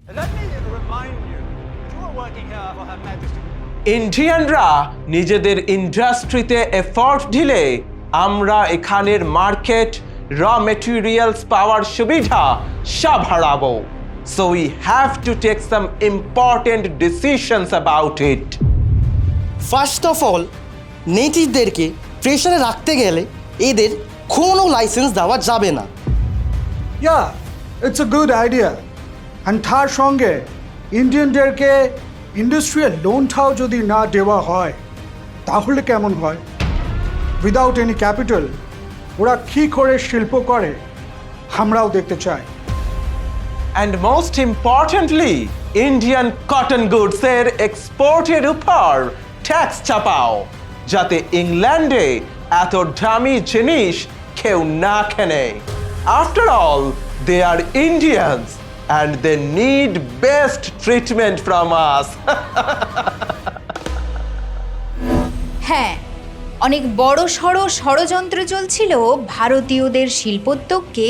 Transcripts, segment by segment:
Let me remind you, you are working here for Her Majesty. ইন্ডিয়ানরা নিজেদের ইন্ডাস্ট্রিতে effort দিলে আমরা এখানের মার্কেট র মেটেরিয়ালস পাওয়ার সুবিধা সব হারাবো so we have to take some important decisions about it first of all নেটিভদেরকে প্রেশারে রাখতে গেলে এদের কোনো লাইসেন্স দেওয়া যাবে না। It's a good idea and তার সঙ্গে ইন্ডিয়ানদেরকে ইন্ডাস্ট্রিয়াল লোনটাও যদি না দেওয়া হয় তাহলে কেমন হয়? উইদাউট এনি ক্যাপিটাল ওরা কী করে শিল্প করে আমরাও দেখতে চাই। And most importantly Indian cotton গুডসের এক্সপোর্টের উপর ট্যাক্স চাপাও যাতে ইংল্যান্ডে এত দামি জিনিস কেউ না কেনে। After all they are Indians and they need best treatment from us. হ্যাঁ, অনেক বড় সড় ষড়যন্ত্র চলছিল ভারতীয়দের শিল্পোদ্যোগকে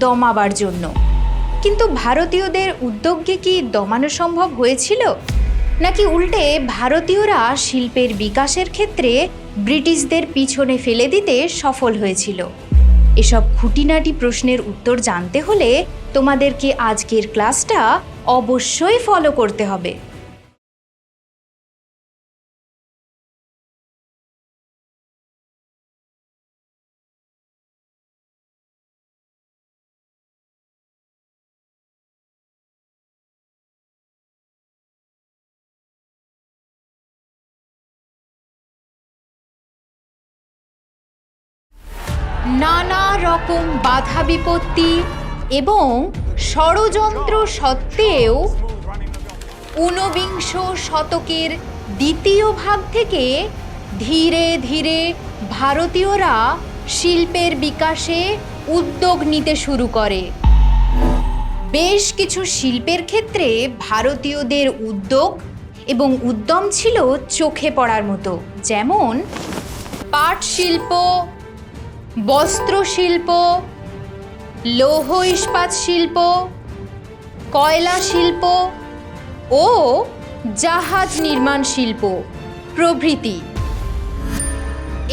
দমাবার জন্য। কিন্তু ভারতীয়দের উদ্যোগকে কি দমানো সম্ভব হয়েছিল, নাকি উল্টে ভারতীয়রা শিল্পের বিকাশের ক্ষেত্রে ব্রিটিশদের পিছনে ফেলে দিতে সফল হয়েছিল? এসব খুঁটিনাটি প্রশ্নের উত্তর জানতে হলে তোমাদেরকে আজকের ক্লাসটা অবশ্যই ফলো করতে হবে। নানা রকম বাধা বিপত্তি এবং ষড়যন্ত্র সত্ত্বেও ঊনবিংশ শতকের দ্বিতীয় ভাগ থেকে ধীরে ধীরে ভারতীয়রা শিল্পের বিকাশে উদ্যোগ নিতে শুরু করে। বেশ কিছু শিল্পের ক্ষেত্রে ভারতীয়দের উদ্যোগ এবং উদ্যম ছিল চোখে পড়ার মতো, যেমন পাট শিল্প, বস্ত্র শিল্প, লৌহ ইস্পাত শিল্প, কয়লা শিল্প ও জাহাজ নির্মাণ শিল্প প্রভৃতি।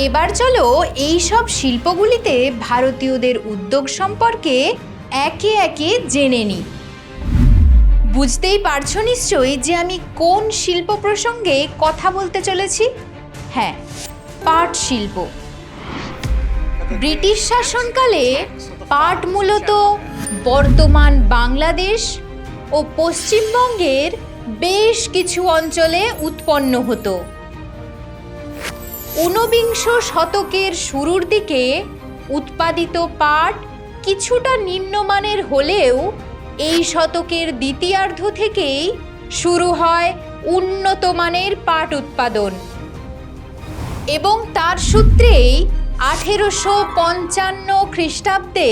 এবার চলো এই সব শিল্পগুলিতে ভারতীয়দের উদ্যোগ সম্পর্কে একে একে জেনে নিই। বুঝতেই পারছো নিশ্চয়ই যে আমি কোন শিল্প প্রসঙ্গে কথা বলতে চলেছি। হ্যাঁ, পাট শিল্প। ব্রিটিশ শাসনকালে পাট মূলত বর্তমান বাংলাদেশ ও পশ্চিমবঙ্গের বেশ কিছু অঞ্চলে উৎপন্ন হতো। ঊনবিংশ শতকের শুরুর দিকে উৎপাদিত পাট কিছুটা নিম্নমানের হলেও এই শতকের দ্বিতীয়ার্ধ থেকেই শুরু হয় উন্নত মানের পাট উৎপাদন এবং তার সূত্রেই 1855 খ্রিস্টাব্দে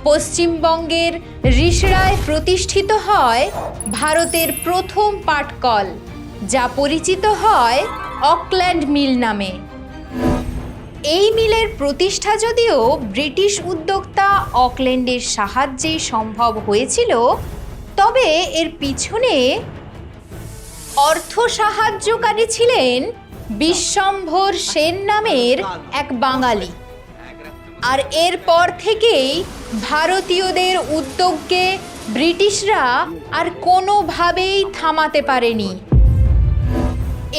পশ্চিমবঙ্গের রিষড়ায় প্রতিষ্ঠিত হয় ভারতের প্রথম পাটকল, যা পরিচিত হয় অকল্যান্ড মিল নামে। এই মিলের প্রতিষ্ঠা যদিও ব্রিটিশ উদ্যোক্তা অকল্যান্ডের সাহায্যে সম্ভব হয়েছিল, তবে এর পিছনে অর্থ সাহায্যকারী ছিলেন বিশ্বম্ভর সেন নামের এক বাঙালি। আর এরপর থেকেই ভারতীয়দের উদ্যোগকে ব্রিটিশরা আর কোনোভাবেই থামাতে পারেনি।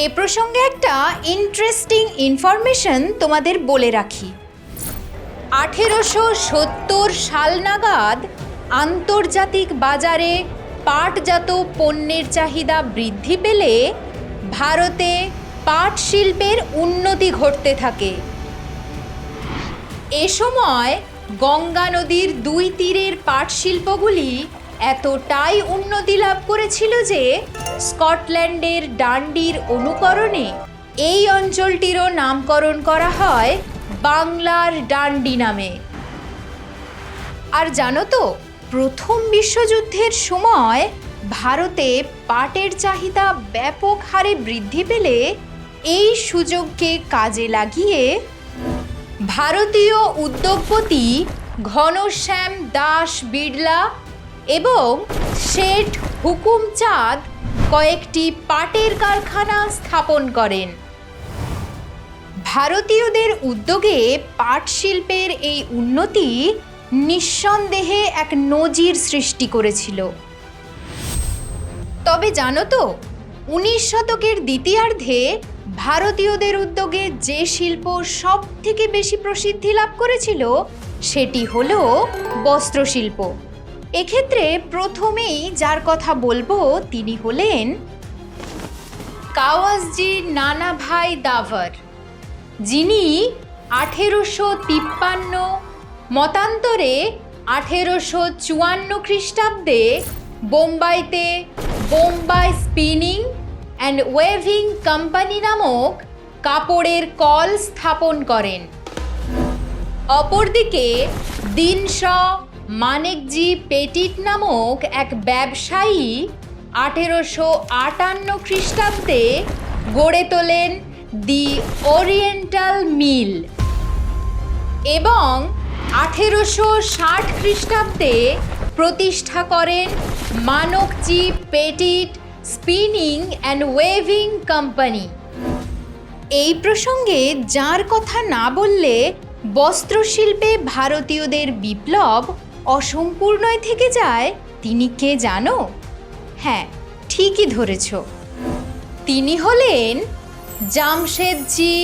এ প্রসঙ্গে একটা ইন্টারেস্টিং ইনফরমেশন তোমাদের বলে রাখি। 1870 সাল নাগাদ আন্তর্জাতিক বাজারে পাটজাত পণ্যের চাহিদা বৃদ্ধি পেলে ভারতে পাট শিল্পের উন্নতি ঘটতে থাকে। এ সময় গঙ্গা নদীর দুই তীরের পাট শিল্পগুলি এতটাই উন্নতি লাভ করেছিল যে স্কটল্যান্ডের ডান্ডির অনুকরণে এই অঞ্চলটিরও নামকরণ করা হয় বাংলার ডান্ডি নামে। আর জানো তো, প্রথম বিশ্বযুদ্ধের সময় ভারতে পাটের চাহিদা ব্যাপক হারে বৃদ্ধি পেলে এই সুযোগকে কাজে লাগিয়ে ভারতীয় উদ্যোগপতি ঘনশ্যাম দাস বিড়লা এবং শেঠ হুকুম চাঁদ কয়েকটি পাটের কারখানা স্থাপন করেন। ভারতীয়দের উদ্যোগে পাট শিল্পের এই উন্নতি নিঃসন্দেহে এক নজির সৃষ্টি করেছিল। তবে জানো তো, 19 শতকের দ্বিতীয়ার্ধে ভারতীয়দের উদ্যোগে যে শিল্প সব থেকে বেশি প্রসিদ্ধি লাভ করেছিল সেটি হলো বস্ত্রশিল্প। এক্ষেত্রে প্রথমেই যার কথা বলবো তিনি হলেন কাওয়াসজি নানাভাই দাভার, যিনি 1853 মতান্তরে 1854 খ্রিস্টাব্দে বোম্বাইতে Bombay spinning and weaving company নামক কাপড়ের কল স্থাপন করেন। অপরদিকে দিনশ মানেকজি পেটিট নামক এক ব্যবসায়ী 1858 খ্রিস্টাব্দে গড়ে তোলেন দি ওরিয়েন্টাল মিল এবং 1860 খ্রিস্টাব্দে প্রতিষ্ঠা করেন Manockji Petit spinning and weaving company. এই প্রসঙ্গে যার কথা না বললে বস্ত্রশিল্পে ভারতীয়দের বিপ্লব অসম্পূর্ণই থেকে যায় তিনি কে জানো? হ্যাঁ, ঠিকই ধরেছ, তিনি হলেন জামশেদজি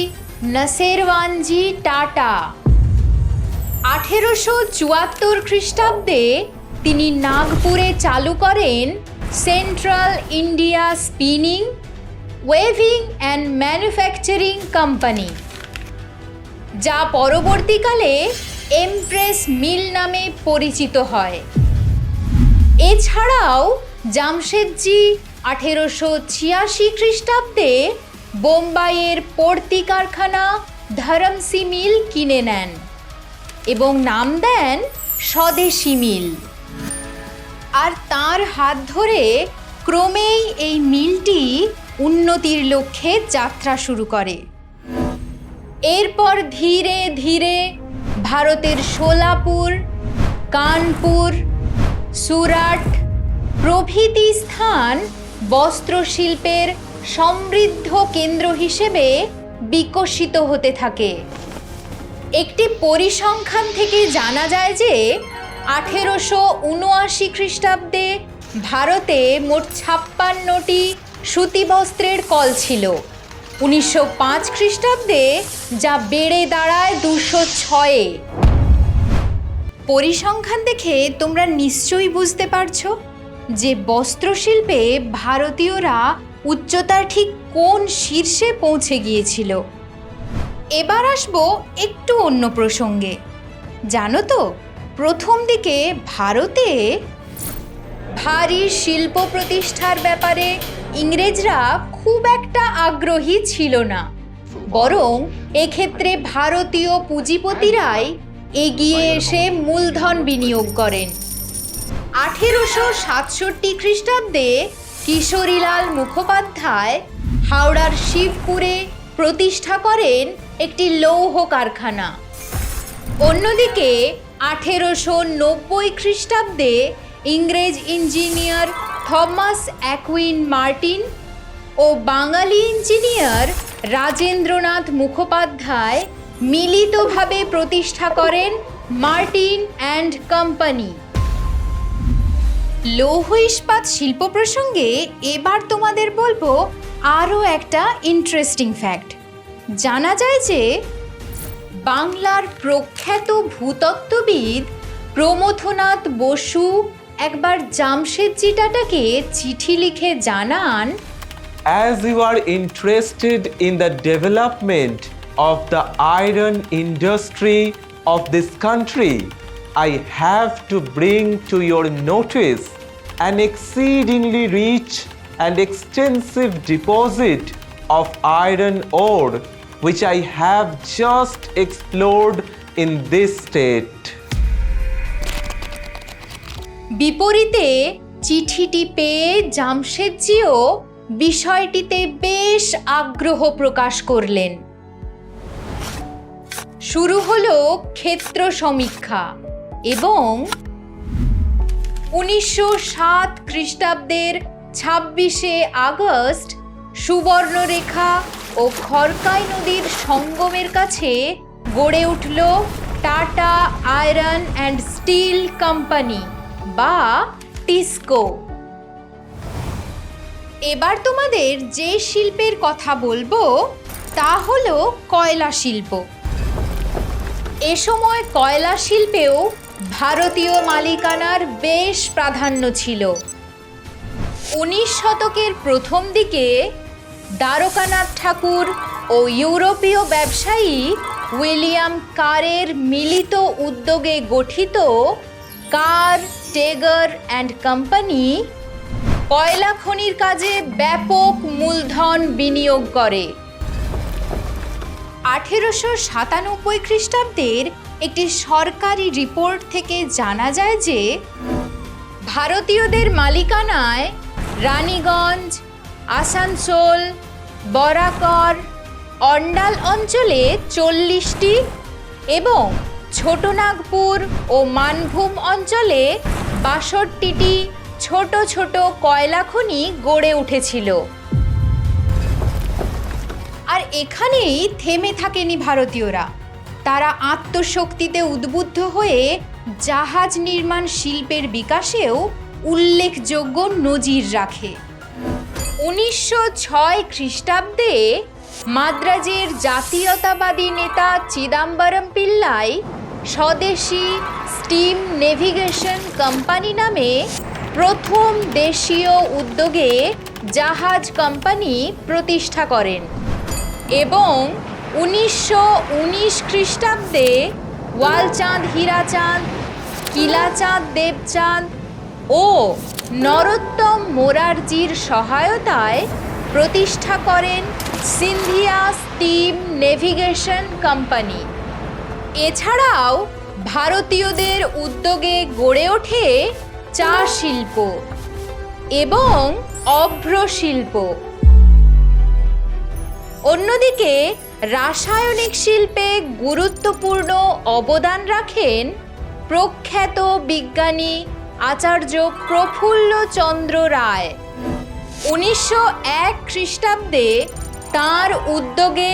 নসেরওয়ানজি টাটা। 1874 খ্রিস্টাব্দে তিনি নাগপুরে চালু করেন central India spinning, waving and manufacturing company, যা পরবর্তীকালে এমপ্রেস মিল নামে পরিচিত হয়। এছাড়াও জামশেদজি 1886 খ্রিস্টাব্দে বোম্বাইয়ের পর্তি কারখানা ধরমসি মিল কিনে নেন এবং নাম দেন স্বদেশী মিল। আর তার হাত ধরে ক্রমেই এই মিলটি উন্নতির লক্ষ্যে যাত্রা শুরু করে। এরপর ধীরে ধীরে ভারতের সোলাপুর, কানপুর, সুরাট প্রভৃতি স্থান বস্ত্রশিল্পের সমৃদ্ধ কেন্দ্র হিসেবে বিকশিত হতে থাকে। একটি পরিসংখ্যান থেকে জানা যায় যে 1879 খ্রিস্টাব্দে ভারতে মোট 56টি সুতিবস্ত্রের কল ছিল। 1905 খ্রিস্টাব্দে যা বেড়ে দাঁড়ায় 206-এ। পরিসংখ্যান দেখে তোমরা নিশ্চয়ই বুঝতে পারছো যে বস্ত্রশিল্পে ভারতীয়রা উচ্চতার ঠিক কোন শীর্ষে পৌঁছে গিয়েছিল। এবার আসবো একটু অন্য প্রসঙ্গে। জানো তো, প্রথম দিকে ভারতে ভারী শিল্প প্রতিষ্ঠার ব্যাপারে ইংরেজরা খুব একটা আগ্রহী ছিল না, বরং এক্ষেত্রে ভারতীয় পুঁজিপতিরাই এগিয়ে এসে মূলধন বিনিয়োগ করেন। 1867 খ্রিস্টাব্দে কিশোরীলাল মুখোপাধ্যায় হাওড়ার শিবপুরে প্রতিষ্ঠা করেন একটি লৌহ কারখানা। অন্যদিকে 1890 খ্রিস্টাব্দে ইংরেজ ইঞ্জিনিয়ার থমাস অ্যাকুইন মার্টিন ও বাঙালি ইঞ্জিনিয়ার রাজেন্দ্রনাথ মুখোপাধ্যায় মিলিতভাবে প্রতিষ্ঠা করেন মার্টিন অ্যান্ড কোম্পানি। লৌহ ইস্পাত শিল্প প্রসঙ্গে এবার তোমাদের বলবো আরও একটা ইন্টারেস্টিং ফ্যাক্ট। জানা যায় যে বাংলার প্রখ্যাত ভূতত্ত্ববিদ প্রমথনাথ বসু একবার জামশেদজি টাটাকে চিঠি লিখে জানান, As you are interested in the development of the iron industry of this country, I have to bring to your notice an exceedingly rich and extensive deposit of iron ore which I have just explored in this state. বিপরীতে চিঠিটি পেয়ে জামশেদজিও বিষয়টিতে বেশ আগ্রহ প্রকাশ করলেন। শুরু হলো ক্ষেত্র সমীক্ষা এবং 1907 খ্রিস্টাব্দের 26শে আগস্ট সুবর্ণরেখা ও খড়কাই নদীর সঙ্গমের কাছে গড়ে উঠল tata iron and steel company বা টিসকো। এবার তোমাদের যে শিল্পের কথা বলবো তা হলো কয়লা শিল্প। এ সময় কয়লা শিল্পেও ভারতীয় মালিকানার বেশ প্রাধান্য ছিল। 19 শতকের প্রথম দিকে দ্বারকানাথ ঠাকুর ও ইউরোপীয় ব্যবসায়ী উইলিয়াম কারের মিলিত উদ্যোগে গঠিত কার, টেগার অ্যান্ড কোম্পানি কয়লা খনির কাজে ব্যাপক মূলধন বিনিয়োগ করে। 1897 খ্রিস্টাব্দের একটি সরকারি রিপোর্ট থেকে জানা যায় যে ভারতীয়দের মালিকানায় রানীগঞ্জ, আসানসোল, বরাকর, অন্ডাল অঞ্চলে 40টি এবং ছোটনাগপুর ও মানভূম অঞ্চলে 62টি ছোট ছোট কয়লা খনি গড়ে উঠেছিল। আর এখানেই থেমে থাকেনি ভারতীয়রা। তারা আত্মশক্তিতে উদ্বুদ্ধ হয়ে জাহাজ নির্মাণ শিল্পের বিকাশেও উল্লেখযোগ্য নজির রাখে। 1906 খ্রিস্টাব্দে মাদ্রাজের জাতীয়তাবাদী নেতা চিদাম্বরম পিল্লাই স্বদেশী স্টিম নেভিগেশন কোম্পানি নামে প্রথম দেশীয় উদ্যোগে জাহাজ কোম্পানি প্রতিষ্ঠা করেন এবং 1919 খ্রিস্টাব্দে ওয়ালচাঁদ হীরাচাঁদ, কিলাচাঁদ দেবচাঁদ ও নরোত্তম মোরারজির সহায়তায় প্রতিষ্ঠা করেন সিন্ধিয়া স্টিম নেভিগেশন কোম্পানি। এছাড়াও ভারতীয়দের উদ্যোগে গড়ে ওঠে চা শিল্প এবং অভ্র শিল্প। অন্যদিকে রাসায়নিক শিল্পে গুরুত্বপূর্ণ অবদান রাখেন প্রখ্যাত বিজ্ঞানী আচার্য প্রফুল্লচন্দ্র রায়। 1901 খ্রিস্টাব্দে তাঁর উদ্যোগে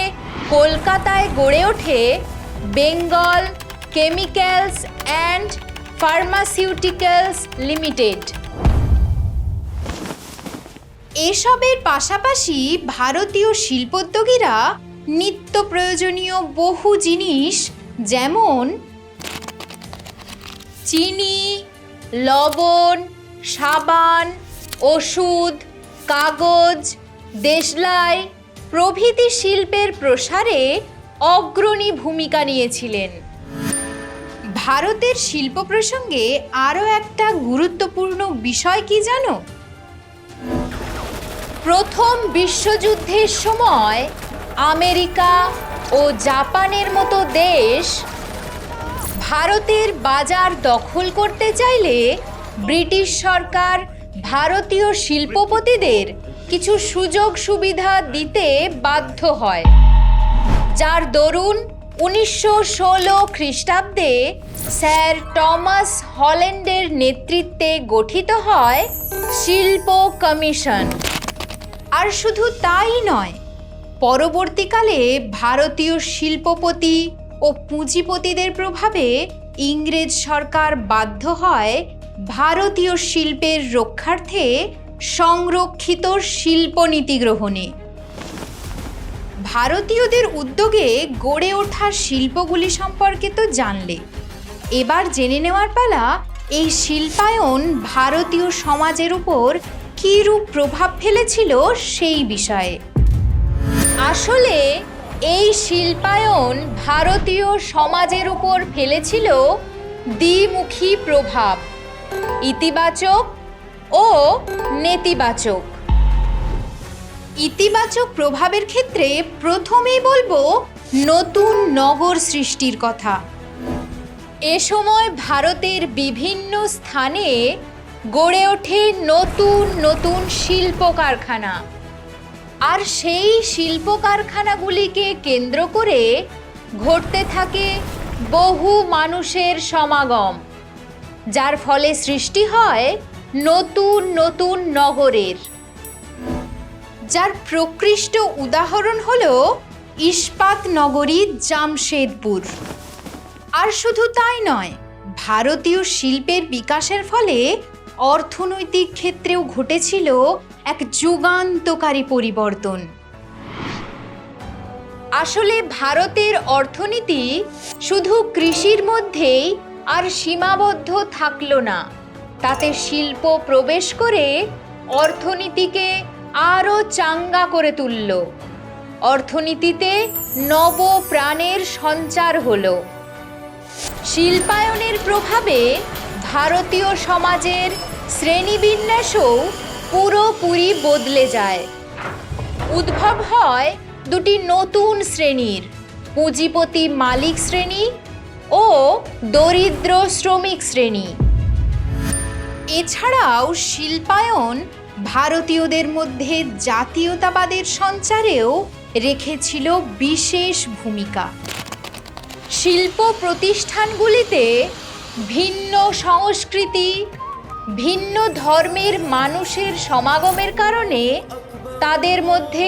কলকাতায় গড়ে ওঠে Bengal chemicals and pharmaceuticals limited. এসবের পাশাপাশি ভারতীয় শিল্পোদ্যোগীরা নিত্য প্রয়োজনীয় বহু জিনিস যেমন চিনি, লবণ, সাবান, ওষুধ, কাগজ, দেশলাই প্রভৃতি শিল্পের প্রসারে অগ্রণী ভূমিকা নিয়েছিলেন। ভারতের শিল্প প্রসঙ্গে আরও একটা গুরুত্বপূর্ণ বিষয় কি জানো? প্রথম বিশ্বযুদ্ধের সময় আমেরিকা ও জাপানের মতো দেশ ভারতের বাজার দখল করতে চাইলে ব্রিটিশ সরকার ভারতীয় শিল্পপতিদের কিছু সুযোগ সুবিধা দিতে বাধ্য হয়, যার দরুন 1916 খ্রিস্টাব্দে স্যার টমাস হল্যান্ডের নেতৃত্বে গঠিত হয় শিল্প কমিশন। আর শুধু তাই নয়, পরবর্তীকালে ভারতীয় শিল্পপতি ও পুঁজিপতিদের প্রভাবে ইংরেজ সরকার বাধ্য হয় ভারতীয় শিল্পের রক্ষার্থে সংরক্ষিত শিল্পনীতি গ্রহণে। ভারতীয়দের উদ্যোগে গড়ে ওঠা শিল্পগুলি সম্পর্কে তো জানলে, এবার জেনে নেওয়ার পালা এই শিল্পায়ন ভারতীয় সমাজের উপর কীরূপ প্রভাব ফেলেছিল সেই বিষয়ে। আসলে এই শিল্পায়ন ভারতীয় সমাজের উপর ফেলেছিল দ্বিমুখী প্রভাব, ইতিবাচক ও নেতিবাচক। ইতিবাচক প্রভাবের ক্ষেত্রে প্রথমেই বলবো নতুন নগর সৃষ্টির কথা। এ সময় ভারতের বিভিন্ন স্থানে গড়ে ওঠে নতুন নতুন শিল্প কারখানা, আর সেই শিল্প কারখানাগুলিকে কেন্দ্র করে ঘটতে থাকে বহু মানুষের সমাগম। যার ফলে সৃষ্টি হয় নতুন নতুন নগরের, যার প্রকৃষ্ট উদাহরণ হলো ইস্পাত নগরী জামশেদপুর। আর শুধু তাই নয়, ভারতীয় শিল্পের বিকাশের ফলে অর্থনৈতিক ক্ষেত্রেও ঘটেছিল এক যুগান্তকারী পরিবর্তন। আসলে ভারতের অর্থনীতি শুধু কৃষির মধ্যেই আর সীমাবদ্ধ থাকলো না, তাতে শিল্প প্রবেশ করে অর্থনীতিকে আরও চাঙ্গা করে তুলল। অর্থনীতিতে নব প্রাণের সঞ্চার হলো। শিল্পায়নের প্রভাবে ভারতীয় সমাজের শ্রেণীবিন্যাসও পুরোপুরি বদলে যায়। উদ্ভব হয় দুটি নতুন শ্রেণীর, পুঁজিপতি মালিক শ্রেণী ও দরিদ্র শ্রমিক শ্রেণী। এছাড়াও শিল্পায়ন ভারতীয়দের মধ্যে জাতীয়তাবাদের সঞ্চারেও রেখেছিল বিশেষ ভূমিকা। শিল্প প্রতিষ্ঠানগুলিতে ভিন্ন সংস্কৃতি, ভিন্ন ধর্মের মানুষের সমাগমের কারণে তাদের মধ্যে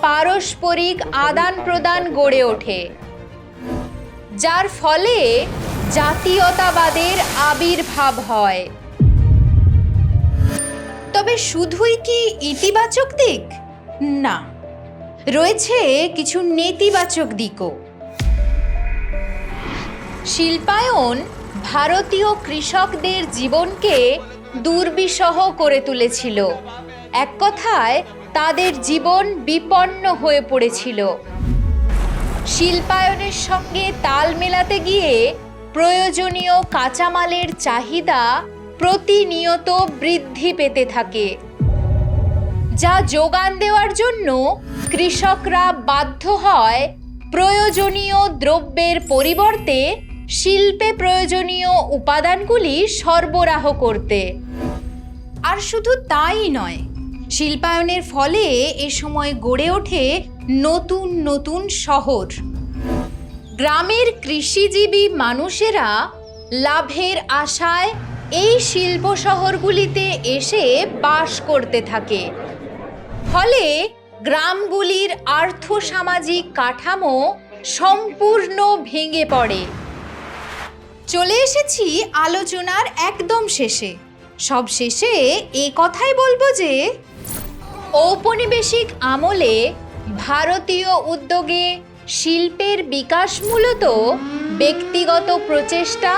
পারস্পরিক আদান প্রদান গড়ে ওঠে, যার ফলে জাতীয়তাবাদের আবির্ভাব হয়। তবে শুধুই কি ইতিবাচক দিক? না, রয়েছে কিছু নেতিবাচক দিকও। শিল্পায়ন ভারতীয় কৃষকদের জীবনকে দুর্বিষহ করে তুলেছিল। এক কথায় তাদের জীবন বিপন্ন হয়ে পড়েছিল। শিল্পায়নের সঙ্গে তাল মেলাতে গিয়ে প্রয়োজনীয় কাঁচামালের চাহিদা প্রতিনিয়ত বৃদ্ধি পেতে থাকে, যা যোগান দেওয়ার জন্য কৃষকরা বাধ্য হয় প্রয়োজনীয় দ্রব্যের পরিবর্তে শিল্পে প্রয়োজনীয় উপাদানগুলি সরবরাহ করতে। আর শুধু তাই নয়, শিল্পায়নের ফলে এ সময় গড়ে ওঠে নতুন নতুন শহর। গ্রামের কৃষিজীবী মানুষেরা লাভের আশায় এই শিল্প শহরগুলিতে এসে বাস করতে থাকে। ফলে গ্রামগুলির আর্থসামাজিক কাঠামো সম্পূর্ণ ভেঙে পড়ে। চলে এসেছি আলোচনার একদম শেষে। সব শেষে এ কথাই বলবো যে ঔপনিবেশিক আমলে ভারতীয় উদ্যোগে শিল্পের বিকাশ মূলত ব্যক্তিগত প্রচেষ্টা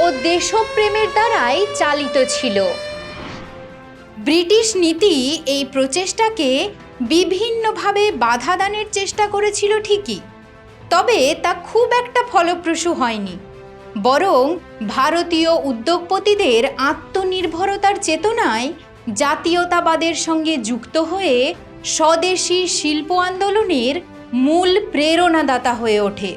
ও দেশপ্রেমের দ্বারাই চালিত ছিল। ব্রিটিশ নীতি এই প্রচেষ্টাকে বিভিন্নভাবে বাধা দানের চেষ্টা করেছিল ঠিকই, তবে তা খুব একটা ফলপ্রসূ হয়নি। বরং ভারতীয় উদ্যোগপতিদের আত্মনির্ভরতার চেতনায় জাতীয়তাবাদের সঙ্গে যুক্ত হয়ে স্বদেশী শিল্প আন্দোলনের মূল প্রেরণাদাতা হয়ে ওঠে।